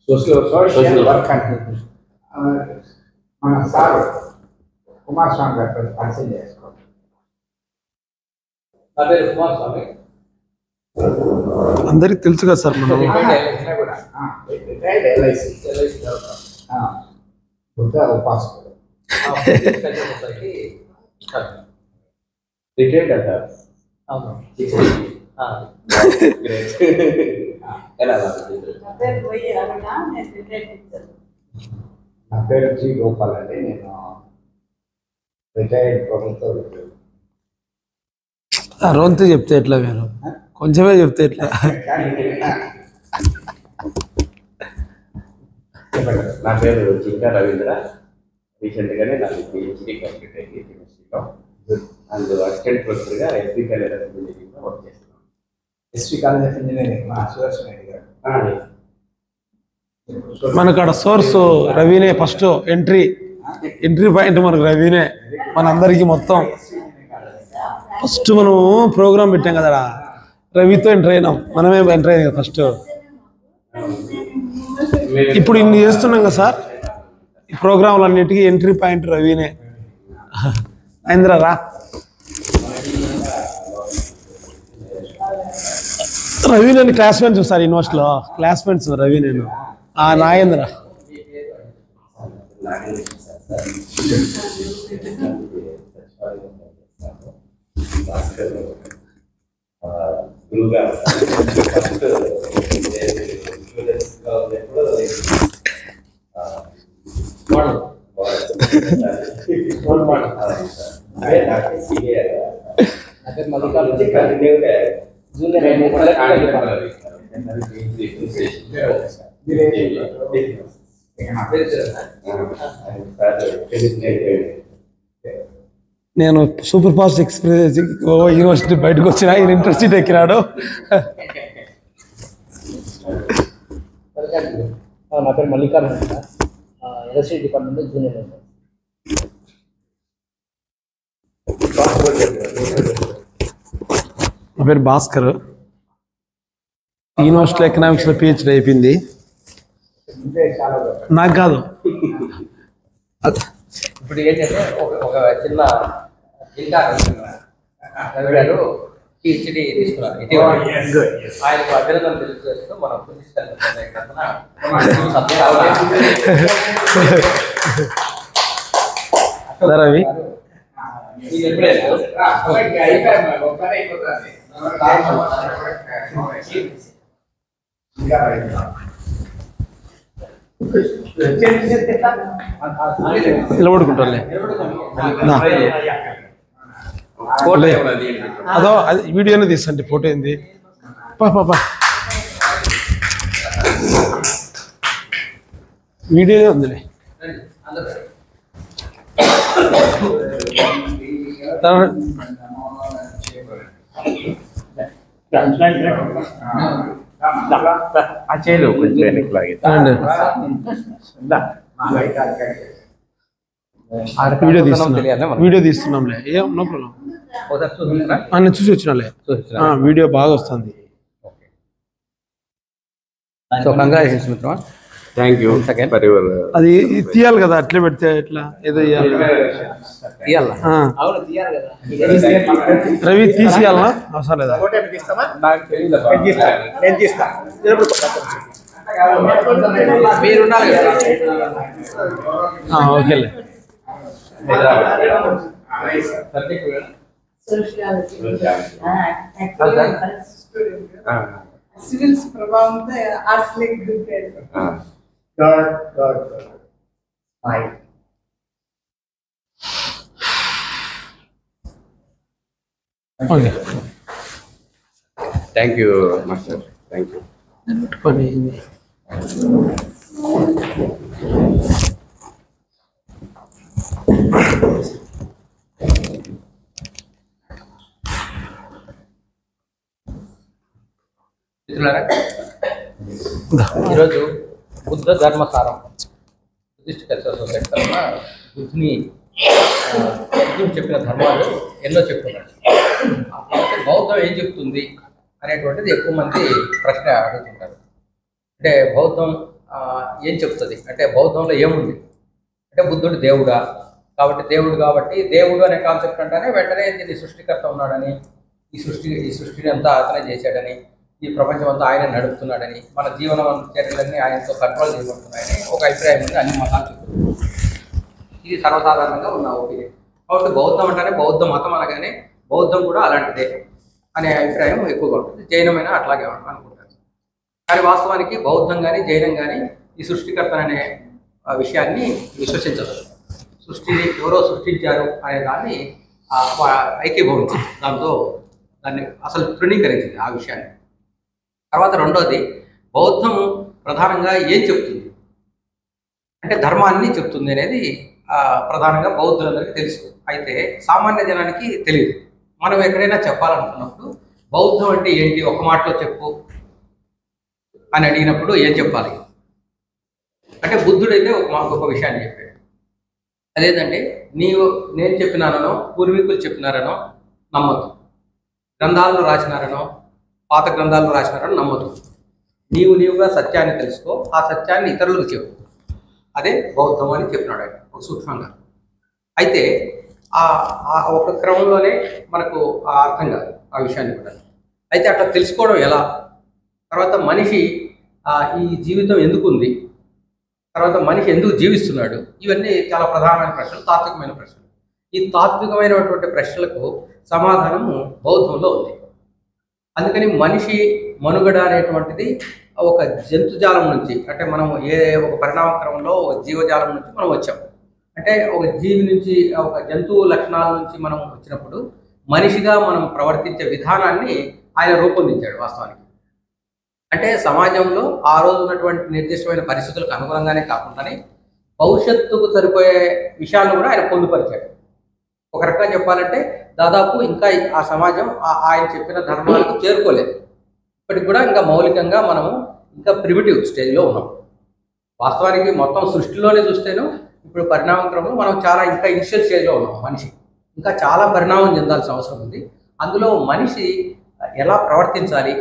Social work అంటే మన sir Kumaraswamy గారితో పరిచయం చేసుకోండి. నా పేరు కుమారస్వామి. అందరికి తెలుసు కదా సార్ మనం రిటైర్డ్ అంటారు. నా పేరు జి గోపాల్ అండి. నేను రిటైర్డ్ ప్రభుత్వ ఉద్యోగి. రోంతో చెప్తే ఎట్లా మీరు కొంచెమే చెప్తే ఎట్లా? నా పేరు జింకా రవీంద్ర. రీసెంట్గానే నాకు పిహెచ్డి కంప్లీట్ అయింది కెమిస్ట్రీలో. అండ్ అసిస్టెంట్ ప్రొఫెసర్గా ఎస్వి కాలేజ్ ఆఫ్ ఇంజనీరింగ్లో వర్క్ చేస్తున్నాను. ఎస్వి కాలేజ్ ఆఫ్ ఇంజనీరింగ్ మా సుదర్శన్ రెడ్డి గారు. మనకు అక్కడ సోర్స్ రవినే ఫస్ట్ ఎంట్రీ పాయింట్ మనకు రవినే. మనందరికీ మొత్తం ఫస్ట్ మనం ప్రోగ్రామ్ పెట్టాం కదా, రవితో ఎంటర్ అయినాం. మనమే ఎంటర్ అయింది కదా ఫస్ట్. ఇప్పుడు ఇన్ని చేస్తున్నాం కదా సార్, ఈ ప్రోగ్రాంలు అన్నిటికీ ఎంట్రీ పాయింట్ రవినే. మహేంద్ర రా. రవి నేను క్లాస్మేట్స్ సార్ యూనివర్సిటీలో క్లాస్మేట్స్ రవి నేను. నాగేంద్ర నేను సూపర్ ఫాస్ట్ ఎక్స్ప్రెస్ యూనివర్సిటీ బయటకు వచ్చిన ఈయన ఇంటర్సిటీ ఎక్కినాడు. నా పేరు మల్లికార్జున, ఎలక్ట్రిసిటీ డిపార్ట్మెంట్ జూనియర్. నా పేరు భాస్కర్. యూనివర్సిటీ ఎకనామిక్స్లో పిహెచ్డీ అయిపోయింది. నాకు కాదు. ఇప్పుడు ఏంటంటే ఒక చిన్న రవి గారు పిహెచ్డీ తీసుకున్నారు ఇటీవల. ఆయనకు అభినందన తెలియజేస్తూ మనం రవి నిలబడుకుంటారులే. అదో అది వీడియోనే తీసండి, ఫోటో ఏంది పాపా వీడియోనే ఉందిలే. చేయలు కొంచెం వెనక్కి వీడియో తీస్తున్నాంలే, ఏం నో ప్రాబ్లం. నేను చూసి వచ్చినాలే, వీడియో బాగా వస్తుంది. సో కంగ్రాచులేషన్స్ మిత్రమా. Thank you. అది తీయాలి కదా, అట్లే పెడితే ఎట్లా ఏదో రవి తీసియాలనా అవసరం లేదా? ఓకేలే. సివిల్స్ ప్రభావంతో ఆర్ట్స్ లేక్ దూకాడు. Okay, thank you master. Thank you. ఈరోజు Buddha Dharmasaram Buddhist cultural society తరఫున బుద్ధుని చెప్పిన ధర్మాలు ఎన్నో చెప్తున్నారు. బౌద్ధం ఏం చెప్తుంది అనేటువంటిది ఎక్కువ మంది ప్రశ్న అడుగుతుంటారు. అంటే బౌద్ధం ఏం చెప్తుంది అంటే బౌద్ధంలో ఏముంది అంటే బుద్ధుడు దేవుడా కాబట్టి దేవుడు అనే కాన్సెప్ట్ అంటేనే వెంటనే దీన్ని సృష్టికర్త ఉన్నాడని ఈ సృష్టిని అంతా అతనే చేశాడని ఈ ప్రపంచం అంతా ఆయన నడుపుతున్నాడని మన జీవన చర్యలన్నీ ఆయనతో కంట్రోల్ చేయబడుతున్నాయని ఒక అభిప్రాయం ఉంది అన్ని మతాలు చెప్తున్నారు. ఇది సర్వసాధారణంగా ఉన్న ఒపీనియన్. కాబట్టి బౌద్ధం అంటేనే బౌద్ధ మతం అనగానే బౌద్ధం కూడా అలాంటిదే అనే అభిప్రాయం ఎక్కువగా ఉంటుంది. జైనమైన అట్లాగే అనుకుంటారు. కానీ వాస్తవానికి బౌద్ధం కానీ జైనం కానీ ఈ సృష్టికర్త అనే విషయాన్ని విశ్వసించదు. సృష్టిని ఎవరో సృష్టించారు అనే దాన్ని ఐక్యభవించింది, దాన్ని అసలు తృణీకరించింది ఆ విషయాన్ని. తర్వాత రెండోది బౌద్ధము ప్రధానంగా ఏం చెప్తుంది అంటే ధర్మాన్ని చెప్తుంది అనేది ప్రధానంగా బౌద్ధులందరికీ తెలుసు. అయితే సామాన్య జనానికి తెలియదు. మనం ఎక్కడైనా చెప్పాలనుకున్నప్పుడు బౌద్ధం అంటే ఏంటి ఒక మాటలో చెప్పు అని అడిగినప్పుడు ఏం చెప్పాలి అంటే బుద్ధుడైతే ఒక విషయాన్ని చెప్పాడు. అదేంటంటే నేను చెప్పినానో పూర్వీకులు చెప్పినారనో నమ్మద్దు, గ్రంథాలను రాసినారనో పాత గ్రంథాలను రాసినారనో నమ్మద్దు. నీవుగా సత్యాన్ని తెలుసుకో, ఆ సత్యాన్ని ఇతరులకు చెప్పు. అదే బౌద్ధం అని చెప్పినాడు ఆయన ఒక సూక్ష్మంగా. అయితే ఒక క్రమంలోనే మనకు అర్థం కాదు ఆ విషయాన్ని కూడా. అయితే అట్లా తెలుసుకోవడం ఎలా, తర్వాత మనిషి ఈ జీవితం ఎందుకు ఉంది, తర్వాత మనిషి ఎందుకు జీవిస్తున్నాడు, ఇవన్నీ చాలా ప్రధానమైన ప్రశ్నలు, తాత్వికమైన ప్రశ్నలు. ఈ తాత్వికమైనటువంటి ప్రశ్నలకు సమాధానము బౌద్ధంలో ఉంది. అందుకని మనిషి మనుగడ అనేటువంటిది ఒక జంతుజాలం నుంచి, అంటే మనం ఒక పరిణామ క్రమంలో ఒక జీవజాలం నుంచి మనం వచ్చాం. అంటే ఒక జీవి నుంచి, ఒక జంతువు లక్షణాల నుంచి మనం వచ్చినప్పుడు మనిషిగా మనం ప్రవర్తించే విధానాన్ని ఆయన రూపొందించాడు వాస్తవానికి. అంటే సమాజంలో ఆ రోజు ఉన్నటువంటి నిర్దిష్టమైన పరిస్థితులకు అనుగుణంగానే కాకుండానే భవిష్యత్తుకు సరిపోయే విషయాలను కూడా ఆయన పొందుపరిచాడు. ఒక రకంగా చెప్పాలంటే దాదాపు ఇంకా ఆ సమాజం ఆయన చెప్పిన ధర్మాలకు చేరుకోలేదు. ఇప్పటికి కూడా ఇంకా మౌలికంగా మనము ఇంకా ప్రిమిటివ్ స్టేజ్లో ఉన్నాం. వాస్తవానికి మొత్తం సృష్టిలోనే చూస్తేనూ ఇప్పుడు పరిణామ క్రమంలో మనం చాలా ఇంకా ఇనిషియల్ స్టేజ్లో ఉన్నాం. మనిషి ఇంకా చాలా పరిణామం చెందాల్సిన అవసరం ఉంది. అందులో మనిషి ఎలా ప్రవర్తించాలి,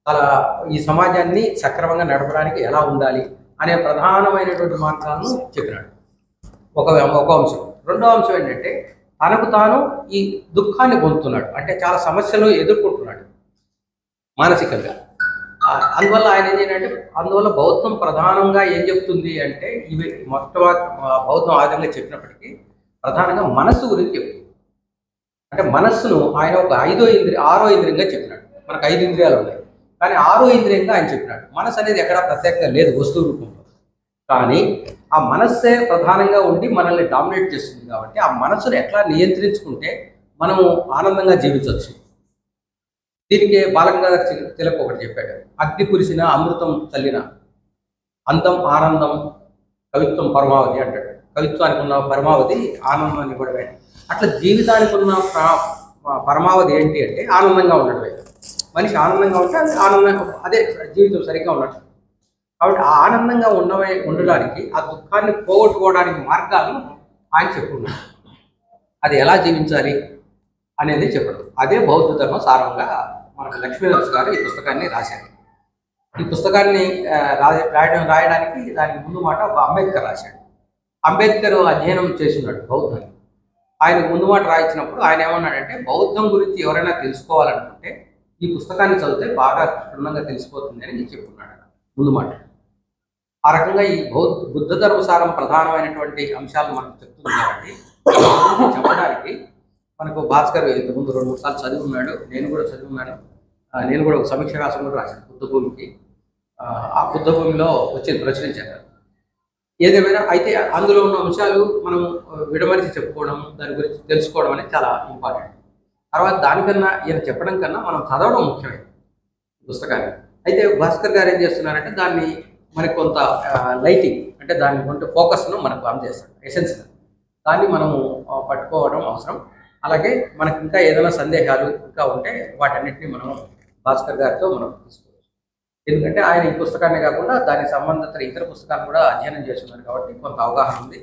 అలా ఈ సమాజాన్ని సక్రమంగా నడపడానికి ఎలా ఉండాలి అనే ప్రధానమైనటువంటి మార్గాలను చెప్పినాడు ఒక అంశం. రెండో అంశం ఏంటంటే తనకు తాను ఈ దుఃఖాన్ని పొందుతున్నాడు, అంటే చాలా సమస్యలు ఎదుర్కొంటున్నాడు మానసికంగా. అందువల్ల ఆయన ఏం చేయాలంటే, అందువల్ల బౌద్ధం ప్రధానంగా ఏం చెప్తుంది అంటే, ఇవి మొట్టమొదటి బౌద్ధం ఆ విధంగా చెప్పినప్పటికీ ప్రధానంగా మనస్సు గురించి చెప్తుంది. అంటే మనస్సును ఆయన ఒక ఆరో ఇంద్రియంగా చెప్పినాడు. మనకు 5 ఇంద్రియాలు ఉన్నాయి, కానీ 6వ ఇంద్రియంగా ఆయన చెప్పినాడు. మనస్సు అనేది ఎక్కడా ప్రత్యేకంగా లేదు వస్తువు రూపంలో, కానీ ఆ మనస్సే ప్రధానంగా ఉండి మనల్ని డామినేట్ చేస్తుంది. కాబట్టి ఆ మనస్సును ఎట్లా నియంత్రించుకుంటే మనము ఆనందంగా జీవించవచ్చు. దీనికి బాలగంగాధర తిలక్ ఒకటి చెప్పాడు, అగ్ని కురిసిన అమృతం చల్లిన అంతం ఆనందం కవిత్వం పరమావధి అంటాడు. కవిత్వానికి ఉన్న పరమావధి ఆనందాన్ని కూడా. అట్లా జీవితానికి ఉన్న పరమావధి ఏంటి అంటే ఆనందంగా ఉండడమే. మనిషి ఆనందంగా ఉంటే అది ఆనందంగా, అదే జీవితం సరిగ్గా ఉన్నట్టు. కాబట్టి ఆ ఆనందంగా ఉండడానికి, ఆ దుఃఖాన్ని పోగొట్టుకోవడానికి మార్గాలను ఆయన చెప్పుకున్నాడు. అది ఎలా జీవించాలి అనేది చెప్పడం. అదే బౌద్ధ ధర్మ సారంగా మనకు లక్ష్మీనరసింహ గారు ఈ పుస్తకాన్ని రాశారు. ఈ పుస్తకాన్ని రాయడానికి దానికి ముందు మాట ఒక అంబేద్కర్ రాశాడు. అంబేద్కర్ అధ్యయనం చేస్తున్నాడు బౌద్ధాన్ని. ఆయన ముందు మాట రాయించినప్పుడు ఆయన ఏమన్నాడంటే, బౌద్ధం గురించి ఎవరైనా తెలుసుకోవాలనుకుంటే ఈ పుస్తకాన్ని చదివితే బాగా క్షుణ్ణంగా తెలిసిపోతుంది అని చెప్పుకున్నాడు ముందు మాట. ఆ రకంగా ఈ బుద్ధ ధర్మసారం ప్రధానమైనటువంటి అంశాలు మనకు చెప్తుంది. కాబట్టి చెప్పడానికి మనకు భాస్కర్ ఇంతకుముందు 2-3 సార్లు చదివి ఉన్నాడు, నేను కూడా చదివి ఉన్నాను. నేను కూడా ఒక సమీక్ష వ్యాసం కూడా రాశాను బుద్ధభూమికి. ఆ బుద్ధభూమిలో వచ్చి ప్రచురించాను. ఏదేమైనా అయితే అందులో ఉన్న అంశాలు మనం విడమరిచి చెప్పుకోవడం, దాని గురించి తెలుసుకోవడం అనేది చాలా ఇంపార్టెంట్. తర్వాత దానికన్నా ఈయన చెప్పడం కన్నా మనం చదవడం ముఖ్యమైన పుస్తకాన్ని. అయితే భాస్కర్ గారు ఏం చేస్తున్నారంటే దాన్ని మనకు కొంత లైటింగ్, అంటే దాని కొంత ఫోకస్ను మనకు అందజేస్తాడు, ఎసెన్స్. దాన్ని మనము పట్టుకోవడం అవసరం. అలాగే మనకు ఇంకా ఏదైనా సందేహాలు ఇంకా ఉంటే వాటన్నిటిని మనం భాస్కర్ గారితో మనం తీసుకోవచ్చు. ఎందుకంటే ఆయన ఈ పుస్తకాన్ని కాకుండా దానికి సంబంధిత ఇతర పుస్తకాలు కూడా అధ్యయనం చేస్తున్నారు కాబట్టి కొంత అవగాహన ఉంది.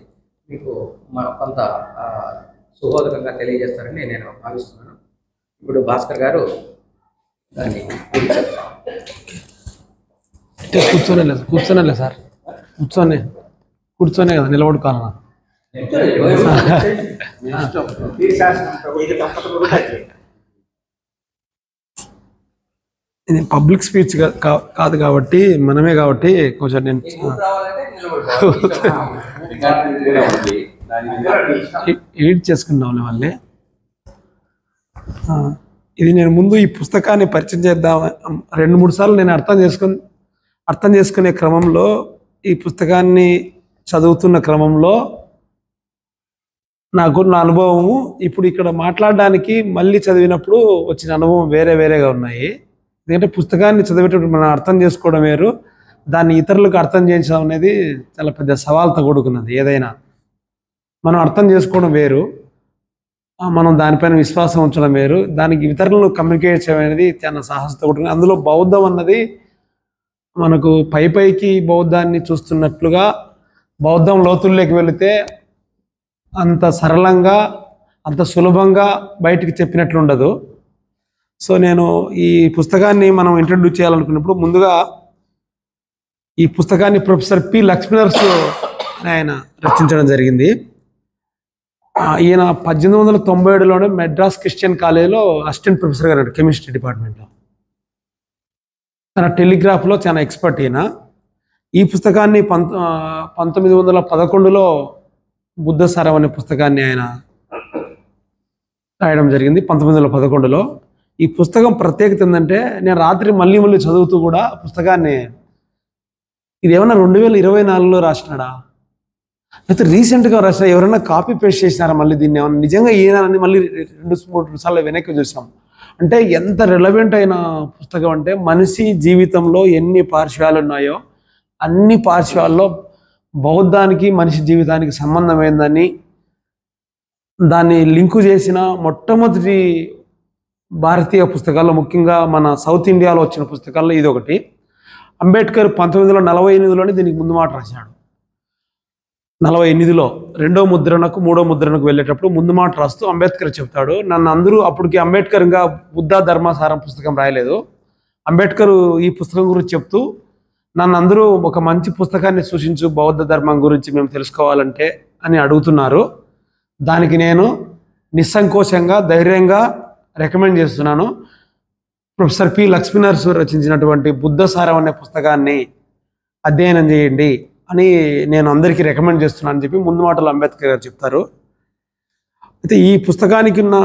మీకు కొంత సుబోధకంగా తెలియజేస్తారని నేను భావిస్తున్నాను. ఇప్పుడు భాస్కర్ గారు దాన్ని కూర్చోనే సార్ కూర్చొనే కదా నిలబడుకోవాలన్నా. ఇది పబ్లిక్ స్పీచ్ కాదు కాబట్టి మనమే కాబట్టి కొంచెం నేను ఎడిట్ చేసుకున్నాం వాళ్ళే. ఇది నేను ముందు ఈ పుస్తకాన్ని పరిచయం చేద్దాం 2-3 సార్లు నేను అర్థం చేసుకునే క్రమంలో, ఈ పుస్తకాన్ని చదువుతున్న క్రమంలో నాకున్న అనుభవము ఇప్పుడు ఇక్కడ మాట్లాడడానికి మళ్ళీ చదివినప్పుడు వచ్చిన అనుభవం వేరేగా ఉన్నాయి. ఎందుకంటే పుస్తకాన్ని చదివేటప్పుడు మనం అర్థం చేసుకోవడం వేరు, దాన్ని ఇతరులకు అర్థం చేయించడం అనేది చాలా పెద్ద సవాల్తో కూడుకున్నది. ఏదైనా మనం అర్థం చేసుకోవడం వేరు, మనం దానిపైన విశ్వాసం ఉంచడం వేరు, దానికి ఇతరులను కమ్యూనికేట్ చేయడం అనేది చాలా సాహసంతో కూడుకున్నది. అందులో బౌద్ధం అన్నది మనకు పైకి బౌద్ధాన్ని చూస్తున్నట్లుగా బౌద్ధం లోతుల్లోకి వెళితే అంత సరళంగా అంత సులభంగా బయటికి చెప్పినట్లు ఉండదు. సో నేను ఈ పుస్తకాన్ని మనం ఇంట్రడ్యూస్ చేయాలనుకున్నప్పుడు ముందుగా ఈ పుస్తకాన్ని ప్రొఫెసర్ పి లక్ష్మీనరసు ఆయన రచించడం జరిగింది. ఈయన 1897లోనే మెడ్రాస్ క్రిస్టియన్ కాలేజీలో అసిస్టెంట్ ప్రొఫెసర్ గారు కెమిస్ట్రీ డిపార్ట్మెంట్లో. తన టెలిగ్రాఫ్లో చాలా ఎక్స్పర్ట్ ఈయన. ఈ పుస్తకాన్ని 1911లో బుద్ధసారం అనే పుస్తకాన్ని ఆయన రాయడం జరిగింది 1911లో. ఈ పుస్తకం ప్రత్యేకత ఏంటంటే నేను రాత్రి మళ్ళీ చదువుతూ కూడా పుస్తకాన్ని ఇది ఏమన్నా 2024లో రాసినాడా అయితే రీసెంట్గా రాసిన ఎవరైనా కాపీ పేస్ట్ చేసినారా మళ్ళీ దీన్ని ఏమన్నా నిజంగా ఈయనని మళ్ళీ 2-3 సార్లు వెనక్కి చూసాం. అంటే ఎంత రిలవెంట్ అయిన పుస్తకం అంటే మనిషి జీవితంలో ఎన్ని పార్శ్వాలు ఉన్నాయో అన్ని పార్శ్వాల్లో బౌద్ధానికి మనిషి జీవితానికి సంబంధం ఏందని దాన్ని లింకు చేసిన మొట్టమొదటి భారతీయ పుస్తకాల్లో, ముఖ్యంగా మన సౌత్ ఇండియాలో వచ్చిన పుస్తకాల్లో ఇది ఒకటి. అంబేద్కర్ 1948లోనే దీనికి ముందు మాట రాశాడు. 48లో 2వ ముద్రణకు 3వ ముద్రణకు వెళ్ళేటప్పుడు ముందు మాట రాస్తూ అంబేద్కర్ చెప్తాడు, నన్ను అందరూ అప్పటికి అంబేద్కర్ ఇంకా బుద్ధ ధర్మసారం పుస్తకం రాయలేదు, అంబేద్కర్ ఈ పుస్తకం గురించి చెప్తూ నన్ను అందరూ ఒక మంచి పుస్తకాన్ని సూచించు బౌద్ధ ధర్మం గురించి మేము తెలుసుకోవాలంటే అని అడుగుతున్నారు. దానికి నేను నిస్సంకోచంగా ధైర్యంగా రికమెండ్ చేస్తున్నాను. ప్రొఫెసర్ పి లక్ష్మీనరసు రచించినటువంటి బుద్ధసారం అనే పుస్తకాన్ని అధ్యయనం చేయండి అని నేను అందరికీ రికమెండ్ చేస్తున్నాను అని చెప్పి ముందు మాటలు అంబేద్కర్ గారు చెప్తారు. అయితే ఈ పుస్తకానికి ఉన్న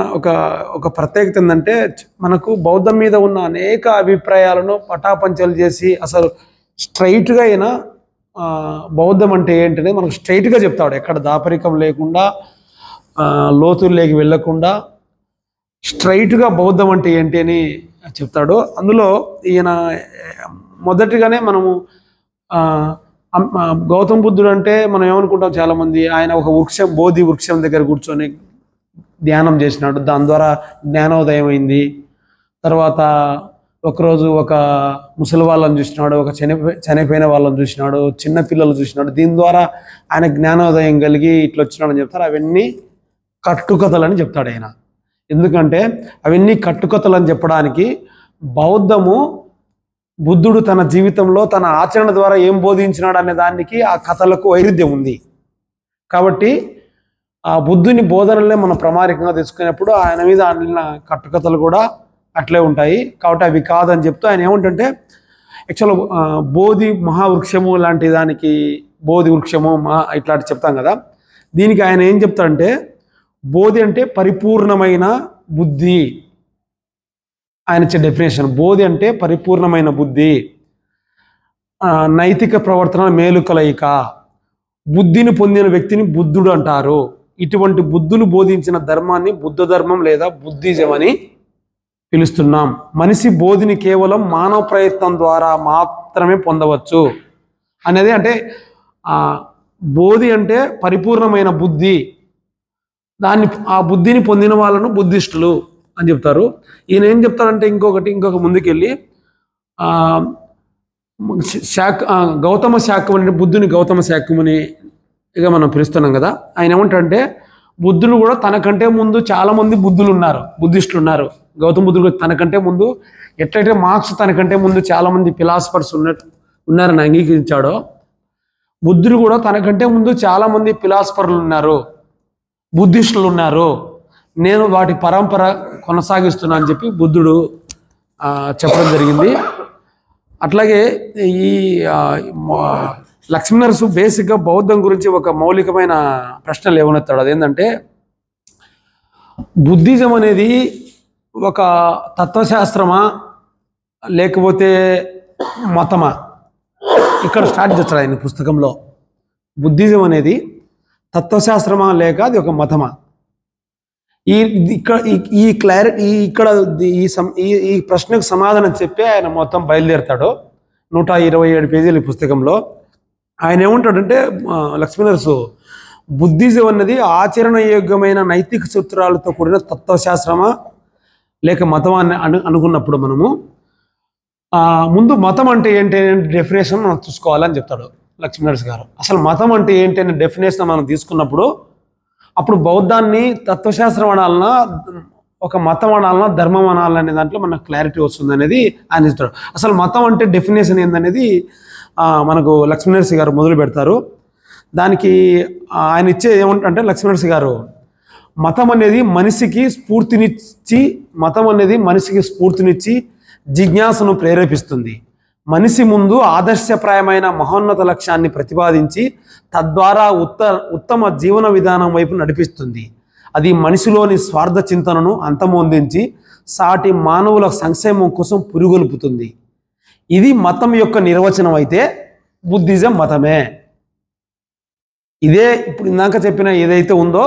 ఒక ప్రత్యేకత ఏంటంటే మనకు బౌద్ధం మీద ఉన్న అనేక అభిప్రాయాలను పటాపంచలు చేసి అసలు స్ట్రైట్గా అయినా బౌద్ధం అంటే ఏంటనేది మనకు స్ట్రైట్గా చెప్తాడు. ఎక్కడ దాపరికం లేకుండా లోతుల్లోకి వెళ్ళకుండా స్ట్రైట్గా బౌద్ధం అంటే ఏంటి అని చెప్తాడు. అందులో ఈయన మొదటిగానే మనము గౌతమ బుద్ధుడు అంటే మనం ఏమనుకుంటాం చాలామంది, ఆయన ఒక బోధి వృక్షం దగ్గర కూర్చొని ధ్యానం చేసినాడు, దాని ద్వారా జ్ఞానోదయం అయింది. తర్వాత ఒకరోజు ఒక ముసలి వాళ్ళని చూసినాడు, ఒక చనిపోయిన వాళ్ళని చూసినాడు, చిన్న పిల్లలు చూసినాడు, దీని ద్వారా ఆయన జ్ఞానోదయం కలిగి ఇట్లా వచ్చినాడని చెప్తారు. అవన్నీ కట్టుకథలని చెప్తాడు ఆయన. ఎందుకంటే అవన్నీ కట్టుకథలు అని చెప్పడానికి బౌద్ధము బుద్ధుడు తన జీవితంలో తన ఆచరణ ద్వారా ఏం బోధించినాడు అనే దానికి ఆ కథలకు వైరుధ్యం ఉంది. కాబట్టి ఆ బుద్ధుని బోధనలే మనం ప్రామాణికంగా తీసుకునేప్పుడు ఆయన మీద అన్న కట్టుకథలు కూడా అట్లే ఉంటాయి. కాబట్టి అవి కాదని చెప్తూ ఆయన ఏమంటుంటే యాక్చువల్ బోధి మహావృక్షము లాంటి దానికి బోధి వృక్షము ఇట్లాంటి చెప్తాం కదా, దీనికి ఆయన ఏం చెప్తాడంటే బోధి అంటే పరిపూర్ణమైన బుద్ధి. ఆయన ఇచ్చే డెఫినేషన్ బోధి అంటే పరిపూర్ణమైన బుద్ధి, నైతిక ప్రవర్తన మేలు కలయిక, బుద్ధిని పొందిన వ్యక్తిని బుద్ధుడు అంటారు. ఇటువంటి బుద్ధులు బోధించిన ధర్మాన్ని బుద్ధ ధర్మం లేదా బుద్ధిజం అని పిలుస్తున్నాం. మనిషి బోధిని కేవలం మానవ ప్రయత్నం ద్వారా మాత్రమే పొందవచ్చు అనేది. అంటే బోధి అంటే పరిపూర్ణమైన బుద్ధి, ఆ బుద్ధిని పొందిన వాళ్ళను బుద్ధిస్టులు అని చెప్తారు. ఈయన ఏం చెప్తారంటే ఇంకొక ముందుకెళ్ళి గౌతమ శాఖముని, బుద్ధుని గౌతమ శాఖమునిగా మనం పిలుస్తున్నాం కదా, ఆయన ఏమంటారంటే బుద్ధుడు కూడా తనకంటే ముందు చాలామంది బుద్ధిస్టులు ఉన్నారు. గౌతమ బుద్ధుడు తనకంటే ముందు ఎట్లయితే మార్క్స్ తనకంటే ముందు చాలామంది ఫిలాసఫర్స్ ఉన్నారని అంగీకరించాడో, బుద్ధుడు కూడా తనకంటే ముందు చాలామంది ఫిలాసఫర్లు ఉన్నారు, బుద్ధిస్టులు ఉన్నారు, నేను వాటి పరంపర కొనసాగిస్తున్నా అని చెప్పి బుద్ధుడు చెప్పడం జరిగింది. అట్లాగే ఈ లక్ష్మీనరసు బేసిక్గా బౌద్ధం గురించి ఒక మౌలికమైన ప్రశ్నలు ఏమనెత్తాడు. అదేంటంటే బుద్ధిజం అనేది ఒక తత్వశాస్త్రమా లేకపోతే మతమా? ఇక్కడ స్టార్ట్ చేస్తాడు ఆయన పుస్తకంలో. బుద్ధిజం అనేది తత్వశాస్త్రమా లేక అది ఒక మతమా? ఈ క్లారిటీ ఇక్కడ ఈ ప్రశ్నకు సమాధానం చెప్పి ఆయన మొత్తం బయలుదేరుతాడు. 127 పేజీల పుస్తకంలో ఆయన ఏమంటాడంటే లక్ష్మీనరసు, బుద్ధిజం అన్నది ఆచరణయోగ్యమైన నైతిక సూత్రాలతో కూడిన తత్వశాస్త్రమా లేక మతం అని అనుకున్నప్పుడు మనము ముందు మతం అంటే ఏంటి అనే డెఫినేషన్ మనం చూసుకోవాలని చెప్తాడు లక్ష్మీనరసు గారు. అసలు మతం అంటే ఏంటి అనే డెఫినేషన్ మనం తీసుకున్నప్పుడు అప్పుడు బౌద్ధాన్ని తత్వశాస్త్రం అనాలన్నా ఒక మతం అనాలన్నా ధర్మం అనాలనే దాంట్లో మనకు క్లారిటీ వస్తుంది అనేది ఆయన ఇస్తాడు. అసలు మతం అంటే డెఫినేషన్ ఏందనేది మనకు లక్ష్మీనరసు గారు మొదలు పెడతారు. దానికి ఆయన ఇచ్చే ఏమంటే లక్ష్మీనరసు గారు, మతం అనేది మనిషికి స్ఫూర్తినిచ్చి జిజ్ఞాసను ప్రేరేపిస్తుంది. మనిషి ముందు ఆదర్శప్రాయమైన మహోన్నత లక్ష్యాన్ని ప్రతిపాదించి తద్వారా ఉత్తమ జీవన విధానం వైపు నడిపిస్తుంది. అది మనిషిలోని స్వార్థ చింతనను అంతమొందించి సాటి మానవుల సంక్షేమం కోసం పురుగొల్పుతుంది. ఇది మతం యొక్క నిర్వచనం అయితే బుద్ధిజం మతమే. ఇదే ఇప్పుడు ఇందాక చెప్పిన ఏదైతే ఉందో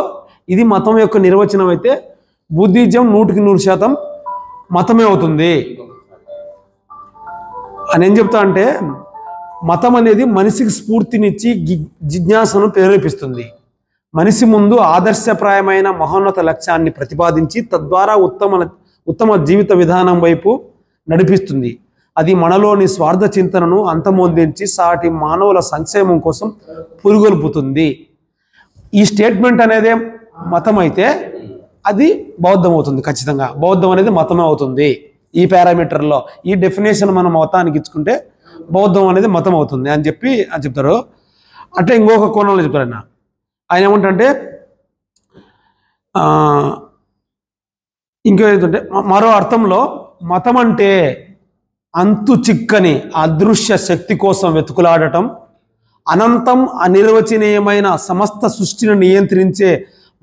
ఇది మతం యొక్క నిర్వచనం అయితే బుద్ధిజం 100% మతమే అవుతుంది అని ఏం చెప్తా అంటే, మతం అనేది మనిషికి స్ఫూర్తినిచ్చి జిజ్ఞాసను ప్రేరేపిస్తుంది. మనిషి ముందు ఆదర్శప్రాయమైన మహోన్నత లక్ష్యాన్ని ప్రతిపాదించి తద్వారా ఉత్తమ జీవిత విధానం వైపు నడిపిస్తుంది. అది మనలోని స్వార్థ చింతనను అంతమొందించి సాటి మానవుల సంక్షేమం కోసం పురుగొల్పుతుంది. ఈ స్టేట్మెంట్ అనేదే మతం అయితే అది బౌద్ధం అవుతుంది. ఖచ్చితంగా బౌద్ధం అనేది మతమే అవుతుంది. ఈ పారామీటర్లో ఈ డెఫినేషన్ మనం మతానికి ఇచ్చుకుంటే బౌద్ధం అనేది మతం అవుతుంది అని చెప్తారు. అంటే ఇంకొక కోణంలో చెప్తారు ఆయన ఏమంటే ఇంకో ఏంటంటే మరో అర్థంలో మతం అంటే అంతు చిక్కని అదృశ్య శక్తి కోసం వెతుకులాడటం, అనంతం అనిర్వచనీయమైన సమస్త సృష్టిని నియంత్రించే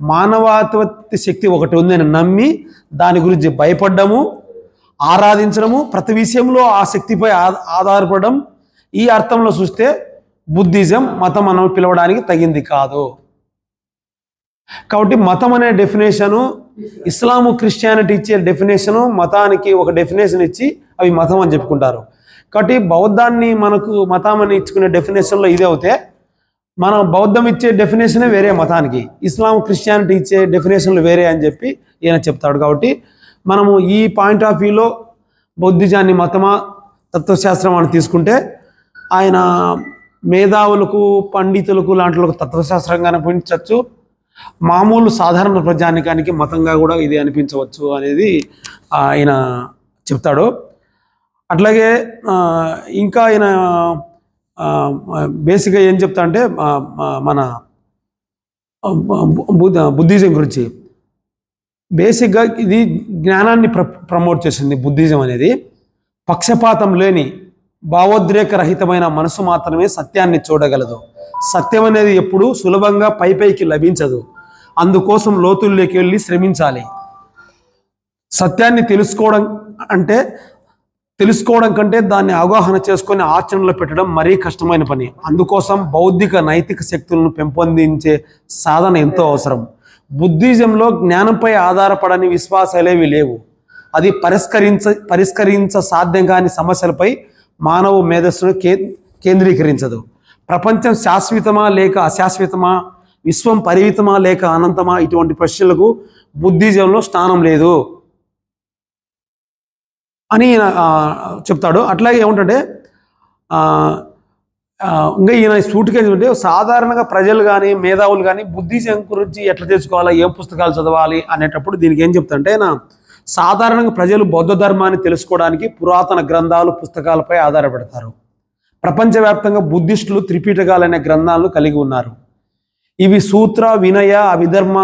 మానవాత్మక శక్తి ఒకటి ఉందని నమ్మి దాని గురించి భయపడ్డము, ఆరాధించడము, ప్రతి విషయంలో ఆ శక్తిపై ఆధారపడడం. ఈ అర్థంలో చూస్తే బుద్ధిజం మతం అని పిలవడానికి తగింది కాదు. కాబట్టి మతం అనే డెఫినేషను ఇస్లాము క్రిస్టియానిటీ ఇచ్చే డెఫినేషను మతానికి ఒక డెఫినేషన్ ఇచ్చి అవి మతం అని చెప్పుకుంటారు. కాబట్టి బౌద్ధాన్ని మనకు మతం అని ఇచ్చుకునే డెఫినేషన్లో ఇదే అవుతే మన బౌద్ధం ఇచ్చే డెఫినేషనే వేరే మతానికి, ఇస్లాం క్రిస్టియానిటీ ఇచ్చే డెఫినేషన్లు వేరే అని చెప్పి ఈయన చెప్తాడు. కాబట్టి మనము ఈ పాయింట్ ఆఫ్ వ్యూలో బౌద్ధిజాన్ని మతమా తత్వశాస్త్రం అని తీసుకుంటే ఆయన మేధావులకు పండితులకు లాంటి తత్వశాస్త్రంగా అనిపించవచ్చు, మామూలు సాధారణ ప్రజానికానికి మతంగా కూడా ఇది అనిపించవచ్చు అనేది ఆయన చెప్తాడు. అట్లాగే ఇంకా ఆయన బేసిక్గా ఏం చెప్తా అంటే మన బుద్ధిజం గురించి బేసిక్గా ఇది జ్ఞానాన్ని ప్రమోట్ చేసింది. బుద్ధిజం అనేది పక్షపాతం లేని భావోద్రేక రహితమైన మనసు మాత్రమే సత్యాన్ని చూడగలదు. సత్యం అనేది ఎప్పుడు సులభంగా పైకి లభించదు. అందుకోసం లోతుల్లోకి వెళ్ళి శ్రమించాలి. సత్యాన్ని తెలుసుకోవడం కంటే దాన్ని అవగాహన చేసుకొని ఆచరణలో పెట్టడం మరీ కష్టమైన పని. అందుకోసం బౌద్ధిక నైతిక శక్తులను పెంపొందించే సాధన ఎంతో అవసరం. బుద్ధిజంలో జ్ఞానంపై ఆధారపడని విశ్వాసాలేవి లేవు. అది పరిష్కరించ సాధ్యం కాని సమస్యలపై మానవ మేధస్సును కేంద్రీకరించదు. ప్రపంచం శాశ్వతమా లేక అశాశ్వతమా, విశ్వం పరిమితమా లేక అనంతమా, ఇటువంటి ప్రశ్నలకు బుద్ధిజంలో స్థానం లేదు అని చెప్తాడు. అట్లాగే ఏమంటే ఇంకా ఈయన సూటిగా ఏంటంటే సాధారణంగా ప్రజలు కానీ మేధావులు కానీ బుద్ధిజం గురించి ఎట్లా తెలుసుకోవాలా, ఏం పుస్తకాలు చదవాలి అనేటప్పుడు దీనికి ఏం చెప్తాడంటే ఆయన సాధారణంగా ప్రజలు బౌద్ధ ధర్మాన్ని తెలుసుకోవడానికి పురాతన గ్రంథాలు పుస్తకాలపై ఆధారపడతారు. ప్రపంచవ్యాప్తంగా బుద్ధిస్టులు త్రిపీఠకాలనే గ్రంథాలను కలిగి ఉన్నారు. ఇవి సూత్ర, వినయ, అభిధర్మ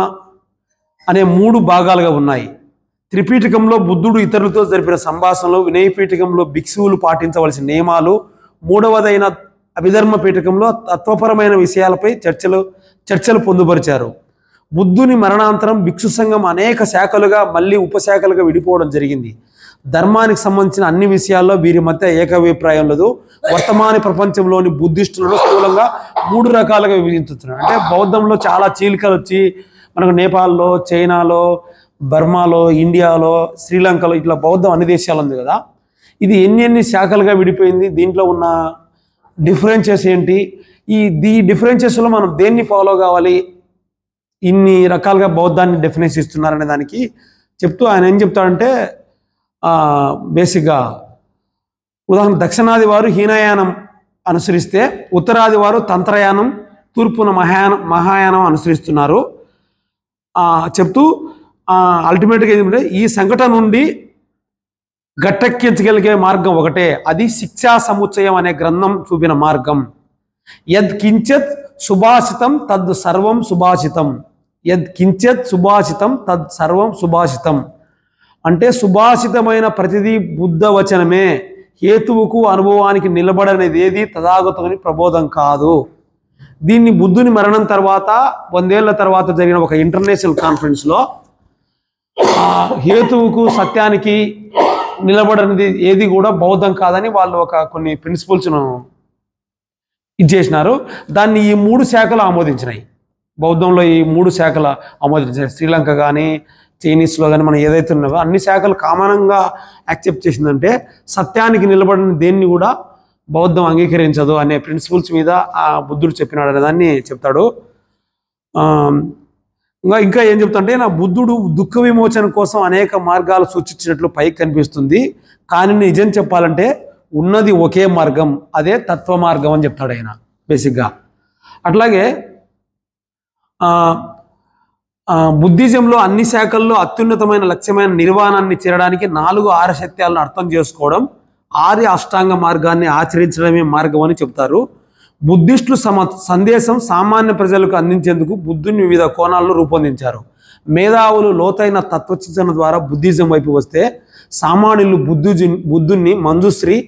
అనే 3 భాగాలుగా ఉన్నాయి. త్రిపీఠకంలో బుద్ధుడు ఇతరులతో జరిపిన సంభాషణలు, వినయపీఠకంలో భిక్షువులు పాటించవలసిన నియమాలు, 3వదైన అభిధర్మ పీఠకంలో తత్వపరమైన విషయాలపై చర్చలు పొందుపరిచారు. బుద్ధుని మరణాంతరం భిక్షు సంఘం అనేక శాఖలుగా మళ్ళీ ఉపశాఖలుగా విడిపోవడం జరిగింది. ధర్మానికి సంబంధించిన అన్ని విషయాల్లో వీరి మధ్య ఏకాభిప్రాయం లేదు. వర్తమాన ప్రపంచంలోని బుద్ధిస్టులను స్థూలంగా 3 రకాలుగా విభజించుతున్నారు. అంటే బౌద్ధంలో చాలా చీలికలు వచ్చి మనకు నేపాల్లో, చైనాలో, బర్మాలో, ఇండియాలో, శ్రీలంకలో ఇట్లా బౌద్ధం అన్ని దేశాలు ఉంది కదా. ఇది ఎన్ని శాఖలుగా విడిపోయింది, దీంట్లో ఉన్న డిఫరెన్సెస్ ఏంటి, ఈ డిఫరెన్సెస్లో మనం దేన్ని ఫాలో కావాలి, ఇన్ని రకాలుగా బౌద్ధాన్ని డెఫినేషన్ ఇస్తున్నారనే దానికి చెప్తూ ఆయన ఏం చెప్తాడంటే బేసిక్గా ఉదాహరణ దక్షిణాది వారు హీనయానం అనుసరిస్తే ఉత్తరాది వారు తంత్రయానం, తూర్పున మహాయానం అనుసరిస్తున్నారు చెప్తూ అల్టిమేట్గా ఏంటంటే ఈ సంఘటన నుండి గట్టెక్కించగలిగే మార్గం ఒకటే, అది శిక్షా సముచ్చయం అనే గ్రంథం చూపిన మార్గం. యద్ కించిత్ సుభాషితం తద్ సర్వం సుభాషితం, యద్ కించిత్ సుభాషితం తద్ సర్వం సుభాషితం. అంటే సుభాషితమైన ప్రతిదీ బుద్ధ వచనమే, హేతువుకు అనుభవానికి నిలబడనేది ఏది తథాగతుని ప్రబోధం కాదు. దీన్ని బుద్ధుని మరణం తర్వాత 100 ఏళ్ల తర్వాత జరిగిన ఒక ఇంటర్నేషనల్ కాన్ఫరెన్స్లో హేతువుకు సత్యానికి నిలబడనేది ఏది కూడా బౌద్ధం కాదని వాళ్ళు కొన్ని ప్రిన్సిపల్స్ను ఇచ్చేసినారు. దాన్ని ఈ 3 శాఖలు ఆమోదించినాయి. బౌద్ధంలో ఈ 3 శాఖలు ఆమోదించినాయి. శ్రీలంక కానీ, చైనీస్లో కానీ మనం ఏదైతే ఉన్నావో అన్ని శాఖలు కామన్గా యాక్సెప్ట్ చేసిందంటే సత్యానికి నిలబడిన దేన్ని కూడా బౌద్ధం అంగీకరించదు అనే ప్రిన్సిపల్స్ మీద బుద్ధుడు చెప్పినాడు అనే దాన్ని చెప్తాడు. ఇంకా ఏం చెప్తాడంటే నా బుద్ధుడు దుఃఖ విమోచన కోసం అనేక మార్గాలు సూచించినట్లు పైకి కనిపిస్తుంది, కానీ నిజం చెప్పాలంటే ఉన్నది ఒకే మార్గం, అదే తత్వ మార్గం అని చెప్తాడు ఆయన బేసిక్గా. అట్లాగే బుద్ధిజంలో అన్ని శాఖల్లో అత్యున్నతమైన లక్ష్యమైన నిర్వాణాన్ని చేరడానికి 4 ఆర్యసత్యాలను అర్థం చేసుకోవడం, 6 అష్టాంగ మార్గాన్ని ఆచరించడమే మార్గం అని చెప్తారు. బుద్ధిస్టులు సందేశం సామాన్య ప్రజలకు అందించేందుకు బుద్ధుని వివిధ కోణాలను రూపొందించారు. మేధావులు లోతైన తత్వచింతన ద్వారా బుద్ధిజం వైపు వస్తే సామాన్యులు బుద్ధుని మంజుశ్రీ,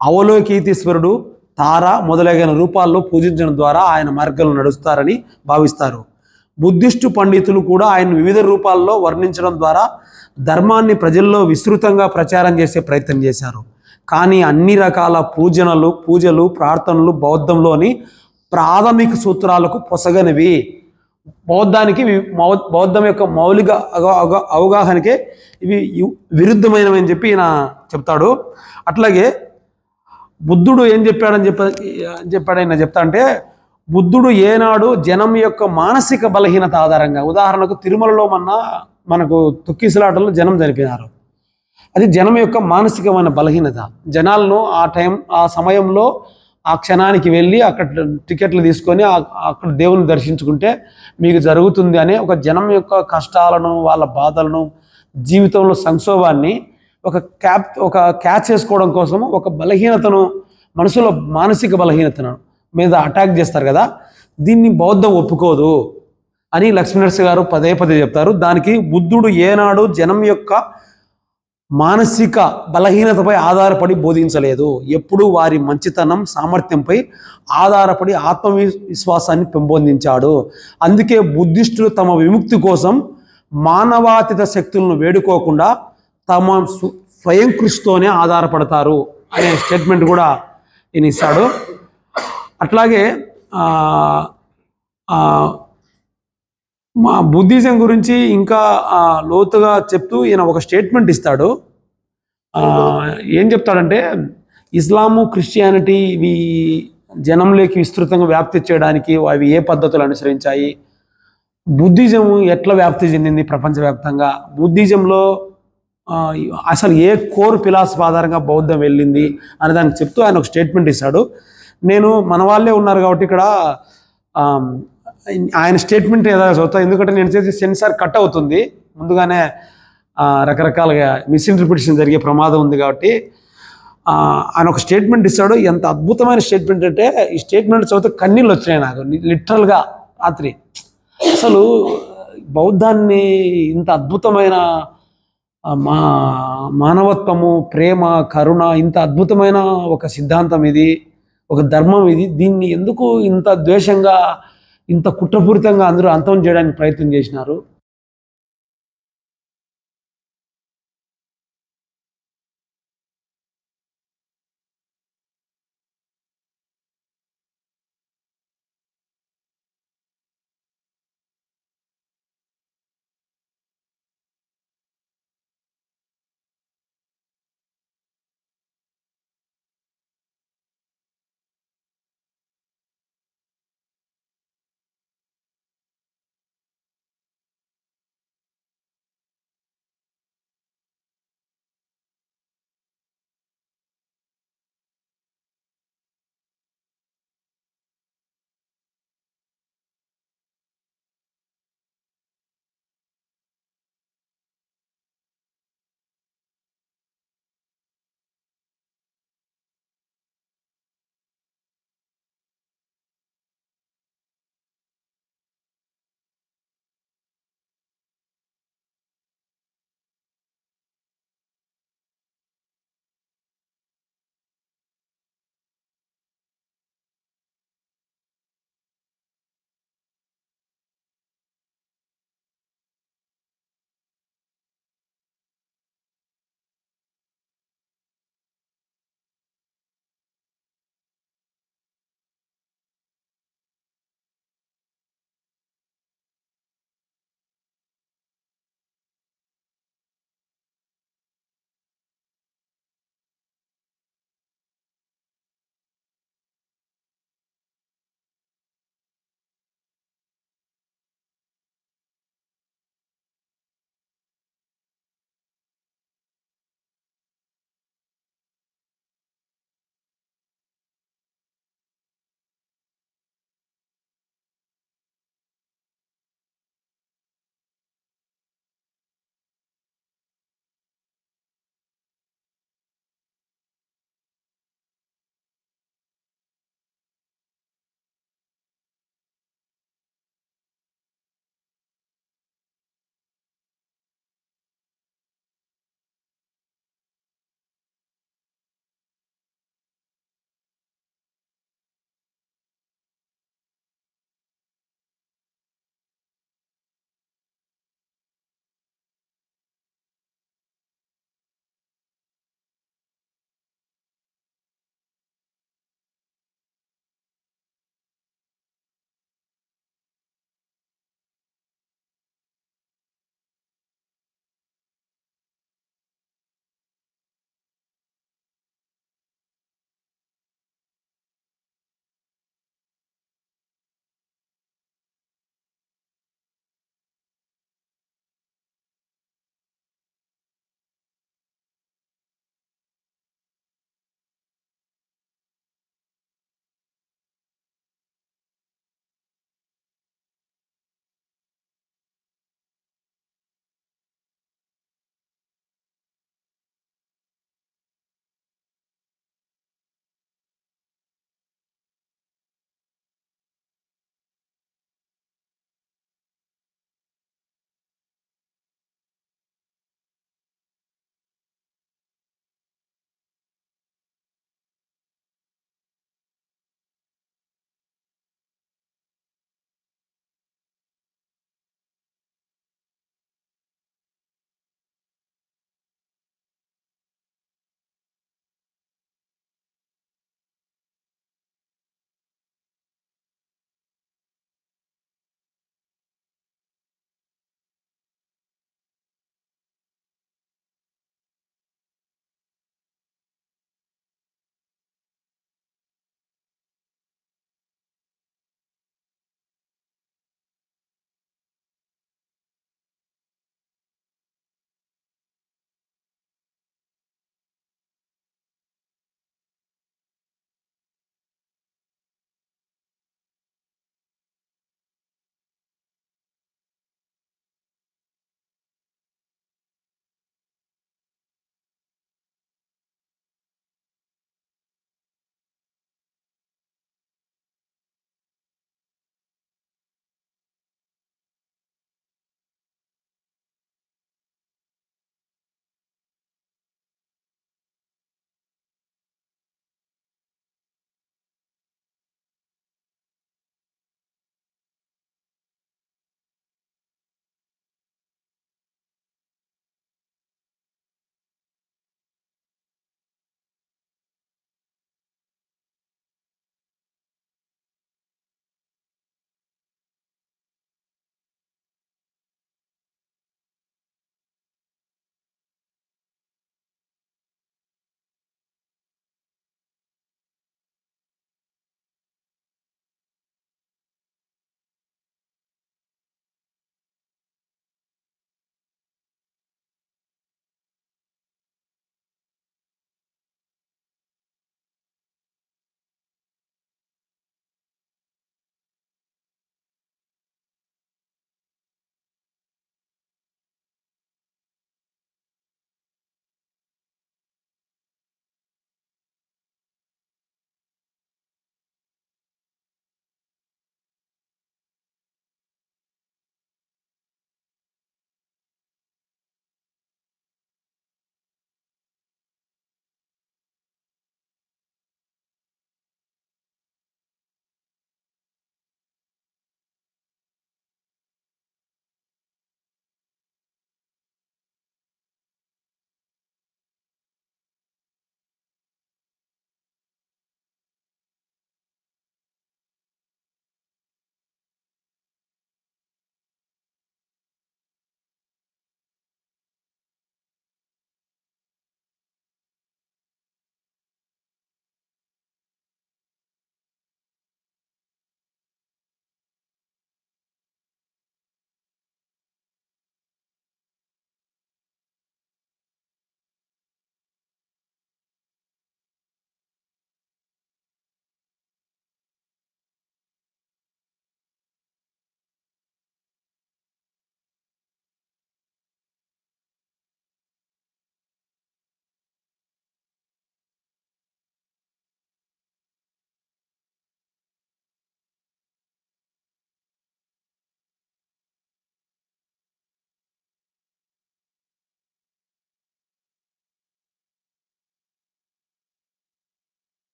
అవలోకీతీశ్వరుడు, తార మొదలైన రూపాల్లో పూజించడం ద్వారా ఆయన మార్గంలో నడుస్తారని భావిస్తారు. బుద్ధిస్టు పండితులు కూడా ఆయన వివిధ రూపాల్లో వర్ణించడం ద్వారా ధర్మాన్ని ప్రజల్లో విస్తృతంగా ప్రచారం చేసే ప్రయత్నం చేశారు. కానీ అన్ని రకాల పూజలు ప్రార్థనలు బౌద్ధంలోని ప్రాథమిక సూత్రాలకు పొసగనివి. బౌద్ధం యొక్క మౌలిక అవగాహనకే ఇవి విరుద్ధమైనవి అని చెప్పి ఈయన చెప్తాడు. అట్లాగే బుద్ధుడు ఏం చెప్పాడని చెప్తా అంటే బుద్ధుడు ఏనాడు జనం యొక్క మానసిక బలహీనత ఆధారంగా, ఉదాహరణకు తిరుమలలో మనకు తొక్కిసలాటలో జనం చనిపోయినారు, అది జనం యొక్క మానసికమైన బలహీనత. జనాలను ఆ సమయంలో ఆ క్షణానికి వెళ్ళి అక్కడ టికెట్లు తీసుకొని అక్కడ దేవుని దర్శించుకుంటే మీకు జరుగుతుంది అనే ఒక జనం యొక్క కష్టాలను, వాళ్ళ బాధలను, జీవితంలో సంక్షోభాన్ని ఒక క్యాచ్ చేసుకోవడం కోసం ఒక బలహీనతను, మనసులో మానసిక బలహీనతను మీద అటాక్ చేస్తారు కదా, దీన్ని బౌద్ధం ఒప్పుకోదు అని లక్ష్మీనరసింహ గారు పదే చెప్తారు. దానికి బుద్ధుడు ఏనాడు జనం యొక్క మానసిక బలహీనతపై ఆధారపడి బోధించలేదు, ఎప్పుడూ వారి మంచితనం, సామర్థ్యంపై ఆధారపడి ఆత్మవిశ్వాసాన్ని పెంపొందించాడు. అందుకే బుద్ధిస్టులు తమ విముక్తి కోసం మానవాతీత శక్తులను వేడుకోకుండా తమ స్వయం కృషితోనే ఆధారపడతారు అనే స్టేట్మెంట్ కూడా ఈయన ఇస్తాడు. అట్లాగే మా బుద్ధిజం గురించి ఇంకా లోతుగా చెప్తూ ఈయన ఒక స్టేట్మెంట్ ఇస్తాడు. ఏం చెప్తాడంటే ఇస్లాము, క్రిస్టియానిటీ ఇవి జనంలోకి విస్తృతంగా వ్యాప్తి చేయడానికి అవి ఏ పద్ధతులు అనుసరించాయి, బుద్ధిజం ఎట్లా వ్యాప్తి చెందింది ప్రపంచవ్యాప్తంగా, బుద్ధిజంలో అసలు ఏ కోర్ ఫిలాసఫీ ఆధారంగా బౌద్ధం వెళ్ళింది అని దానికి చెప్తూ ఆయన ఒక స్టేట్మెంట్ ఇస్తాడు. నేను మన వాళ్ళే ఉన్నారు కాబట్టి ఇక్కడ ఆయన స్టేట్మెంట్ ఏదైనా చదువుతా, ఎందుకంటే నేను చేసి సెన్సార్ కట్ అవుతుంది, ముందుగానే రకరకాలుగా మిస్ఇంటర్ప్రిటేషన్ జరిగే ప్రమాదం ఉంది కాబట్టి ఆయన ఒక స్టేట్మెంట్ ఇస్తాడు. ఎంత అద్భుతమైన స్టేట్మెంట్ అంటే ఈ స్టేట్మెంట్ చదివితే కన్నీళ్ళు వచ్చినాయి నాకు లిటరల్గా రాత్రి. అసలు బౌద్ధాన్ని ఇంత అద్భుతమైన మానవత్వము, ప్రేమ, కరుణ, ఇంత అద్భుతమైన ఒక సిద్ధాంతం ఇది, ఒక ధర్మం ఇది, దీన్ని ఎందుకు ఇంత ద్వేషంగా, ఇంత కుట్రపూరితంగా అందరూ అంతం చేయడానికి ప్రయత్నం చేసినారు?